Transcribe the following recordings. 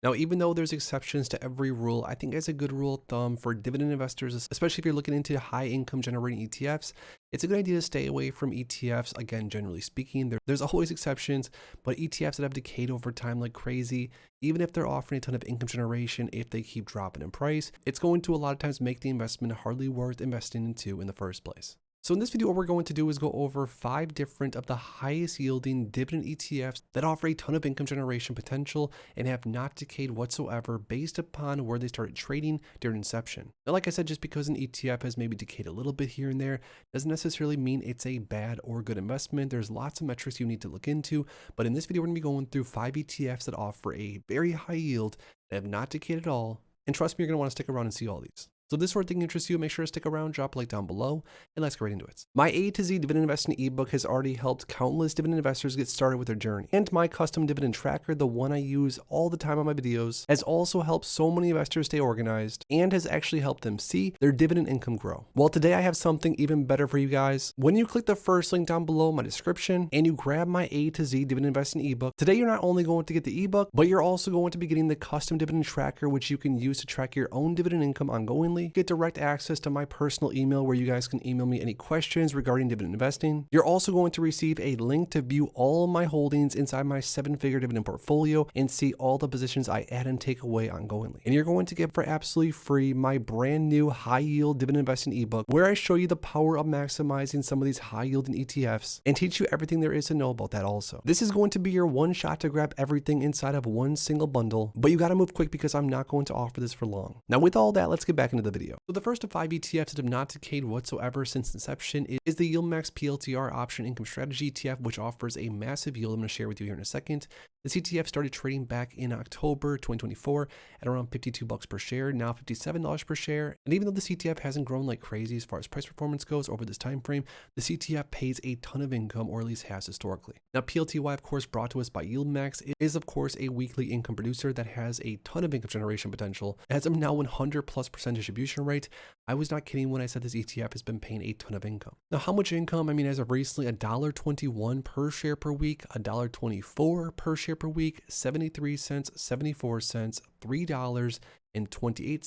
Now, even though there's exceptions to every rule, I think as a good rule of thumb for dividend investors, especially if you're looking into high income generating ETFs, it's a good idea to stay away from ETFs. Again, generally speaking, there's always exceptions, but ETFs that have decayed over time like crazy, even if they're offering a ton of income generation, if they keep dropping in price, it's going to a lot of times make the investment hardly worth investing into in the first place. So in this video, what we're going to do is go over 5 different of the highest yielding dividend ETFs that offer a ton of income generation potential and have not decayed whatsoever based upon where they started trading during inception. Now, like I said, just because an ETF has maybe decayed a little bit here and there doesn't necessarily mean it's a bad or good investment. There's lots of metrics you need to look into, but in this video, we're going to be going through 5 ETFs that offer a very high yield that have not decayed at all. And trust me, you're going to want to stick around and see all these. So if this sort of thing interests you, make sure to stick around, drop a like down below, and let's get right into it. My A to Z dividend investing ebook has already helped countless dividend investors get started with their journey. And my custom dividend tracker, the one I use all the time on my videos, has also helped so many investors stay organized and has actually helped them see their dividend income grow. Well, today I have something even better for you guys. When you click the first link down below in my description and you grab my A to Z dividend investing ebook, today you're not only going to get the ebook, but you're also going to be getting the custom dividend tracker, which you can use to track your own dividend income ongoingly, get direct access to my personal email where you guys can email me any questions regarding dividend investing. You're also going to receive a link to view all of my holdings inside my 7-figure dividend portfolio and see all the positions I add and take away ongoingly. And you're going to get for absolutely free my brand new high yield dividend investing ebook where I show you the power of maximizing some of these high yielding ETFs and teach you everything there is to know about that also. This is going to be your one shot to grab everything inside of one single bundle, but you got to move quick because I'm not going to offer this for long. Now with all that, let's get back into the video. So the first of 5 ETFs that have not decayed whatsoever since inception is the YieldMax PLTR option income strategy ETF, which offers a massive yield I'm going to share with you here in a second. This ETF started trading back in October 2024 at around $52 per share, now $57 per share. And even though this ETF hasn't grown like crazy as far as price performance goes over this time frame, this ETF pays a ton of income, or at least has historically. Now, PLTY, of course, brought to us by YieldMax, is of course a weekly income producer that has a ton of income generation potential. It has a now 100+% distribution rate. I was not kidding when I said this ETF has been paying a ton of income. Now, how much income? I mean, as of recently, $1.21 per share per week, $1.24 per share per week, 73 cents, 74 cents, $3.28.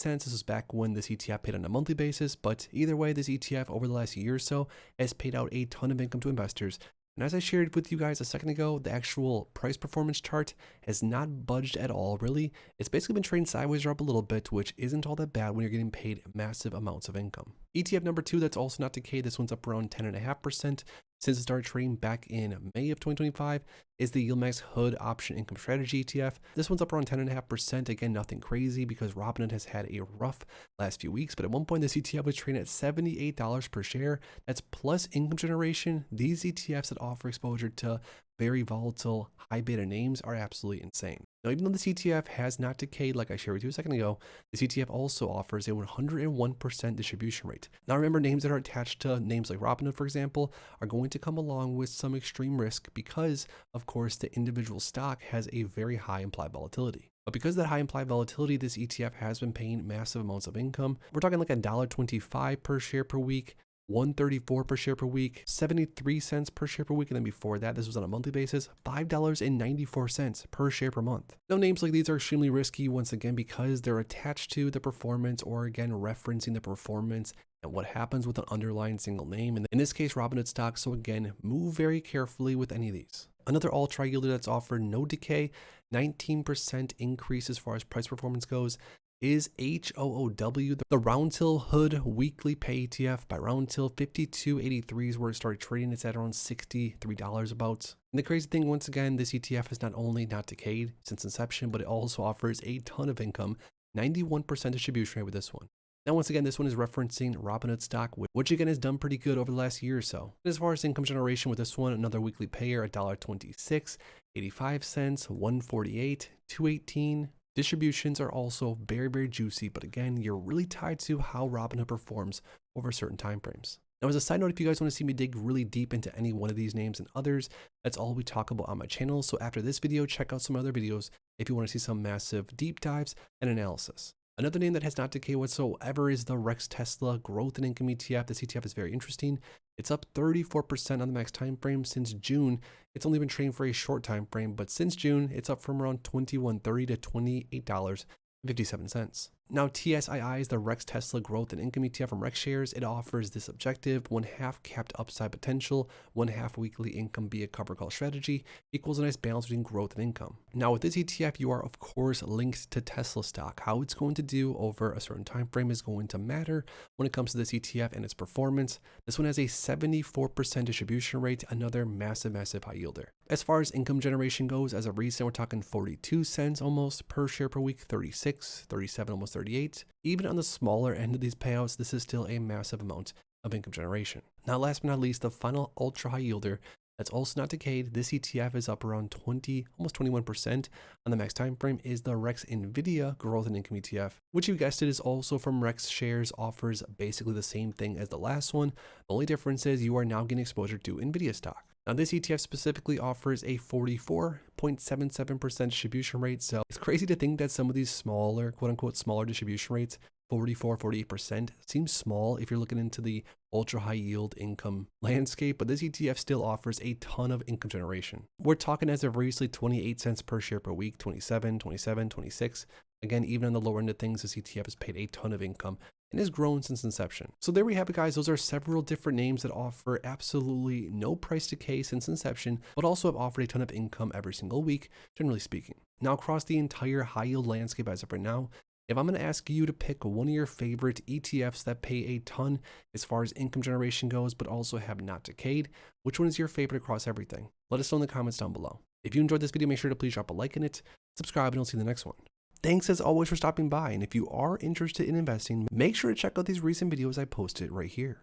This is back when this ETF paid on a monthly basis, but either way, this ETF over the last year or so has paid out a ton of income to investors. And as I shared with you guys a second ago, the actual price performance chart has not budged at all, really. It's basically been trading sideways or up a little bit, which isn't all that bad when you're getting paid massive amounts of income. ETF number 2 that's also not decayed, this one's up around 10.5% since it started trading back in May of 2025, is the YieldMax HOOD option income strategy ETF. This one's up around 10.5%. Again, nothing crazy because Robinhood has had a rough last few weeks, but at one point this ETF was trading at $78 per share. That's plus income generation. These ETFs that offer exposure to very volatile, high beta names are absolutely insane. Now, even though this ETF has not decayed like I shared with you a second ago, this ETF also offers a 101% distribution rate. Now, remember, names that are attached to names like Robinhood, for example, are going to come along with some extreme risk because, of course, the individual stock has a very high implied volatility. But because of that high implied volatility, this ETF has been paying massive amounts of income. We're talking like $1.25 per share per week, $1.34 per share per week, 73 cents per share per week, and then before that, this was on a monthly basis, $5.94 per share per month. Now, names like these are extremely risky, once again, because they're attached to the performance, or again, referencing the performance and what happens with an underlying single name. And in this case, Robinhood stock. So again, move very carefully with any of these. Another ultra yielder that's offered no decay, 19% increase as far as price performance goes, is HOOW, the Roundhill HOOD weekly pay ETF by Roundhill. 52.83 is where it started trading. It's at around $63 about. And the crazy thing, once again, this ETF has not only not decayed since inception, but it also offers a ton of income, 91% distribution rate with this one. Now, once again, this one is referencing Robinhood stock, which again has done pretty good over the last year or so. And as far as income generation with this one, another weekly payer, $1.26, 85 cents, 148, 218. Distributions are also very, very juicy, but again, you're really tied to how Robinhood performs over certain time frames. Now, as a side note, if you guys want to see me dig really deep into any one of these names and others, that's all we talk about on my channel. So after this video, check out some other videos if you want to see some massive deep dives and analysis. Another name that has not decayed whatsoever is the Tesla Growth and Income ETF. This ETF is very interesting. It's up 34% on the max time frame since June. It's only been trading for a short time frame, but since June, it's up from around $21.30 to $28.57. Now, TSII is the Rex Tesla Growth and Income ETF from Rex Shares. It offers this objective: 1/2 capped upside potential, 1/2 weekly income via cover call strategy, equals a nice balance between growth and income. Now, with this ETF, you are of course linked to Tesla stock. How it's going to do over a certain time frame is going to matter when it comes to this ETF and its performance. This one has a 74% distribution rate, another massive high yielder. As far as income generation goes, as of recent, we're talking 42 cents almost per share per week, 36, 37, almost 38. Even on the smaller end of these payouts, this is still a massive amount of income generation. Now, last but not least, the final ultra high yielder that's also not decayed. This ETF is up around 20, almost 21% on the max time frame, is the Rex Nvidia Growth and Income ETF, which you guessed it is also from Rex Shares, offers basically the same thing as the last one. The only difference is you are now getting exposure to Nvidia stock. Now, this ETF specifically offers a 44.77% distribution rate. So it's crazy to think that some of these smaller, quote unquote, smaller distribution rates, 44, 48%, seems small if you're looking into the ultra high yield income landscape, but this ETF still offers a ton of income generation. We're talking as of recently 28 cents per share per week, 27, 26. Again, even on the lower end of things, this ETF has paid a ton of income and has grown since inception. So there we have it, guys. Those are several different names that offer absolutely no price decay since inception, but also have offered a ton of income every single week, generally speaking. Now, across the entire high yield landscape as of right now, if I'm going to ask you to pick one of your favorite ETFs that pay a ton as far as income generation goes, but also have not decayed, which one is your favorite across everything? Let us know in the comments down below. If you enjoyed this video, make sure to please drop a like in it, subscribe, and I'll see you in the next one. Thanks as always for stopping by, and if you are interested in investing, make sure to check out these recent videos I posted right here.